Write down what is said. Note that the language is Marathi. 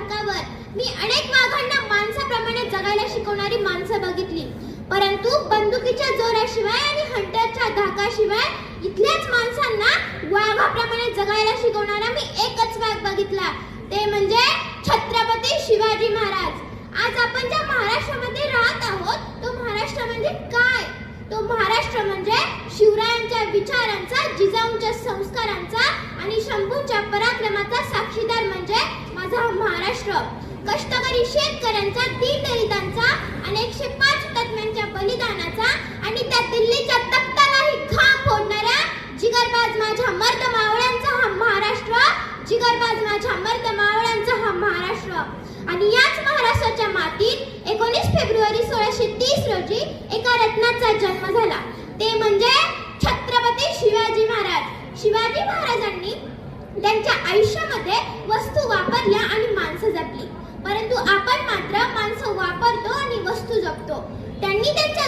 धाकावर मी अनेक वाघांना माणसाप्रमाणे जगायला शिकवणारी माणसं बघितली, परंतु बंदुकीच्या जोराशिवाय आणि हंटरच्या धाकाशिवाय इथल्याच माणसांना वाघाप्रमाणे जगायला शिकवणारा मी एकच वाघ बघितला, ते म्हणजे छत्रपती शिवाजी महाराज. आज आपण ज्या महाराष्ट्रामध्ये राहत आहोत तो महाराष्ट्र म्हणजे काय? तो महाराष्ट्र म्हणजे शिवरायांच्या विचारांचा, जिजाऊंच्या संस्कारांचा आणि शंभूंच्या पराक्रमाचा साक्षीदार म्हणजे माझा महाराष्ट्र. कष्टकरी शेतकऱ्यांचा, दीनदलितांचा आणि 105 हुतात्म्यांच्या बलिदानाचा आणि त्या दिल्लीच्या तख्तालाही घाम फोडणाऱ्या जिगरबाज माझ्या मर्द मावळ्यांचा हा महाराष्ट्र, जिगरबाज माझ्या मर्द मावळ्यांचा हा महाराष्ट्र. आणि याच महाराष्ट्राच्या मातीत 19 फेब्रुवारी 1630 रोजी एका रत्नाचा जन्म झाला, ते म्हणजे छत्रपती शिवाजी महाराज. शिवाजी महाराजांनी त्यांच्या आयुष्यामध्ये वस्तू वापरल्या आणि माणसं जपली, परंतु आपण मात्र माणसं वापरतो आणि वस्तू जपतो. त्यांनी त्यांच्या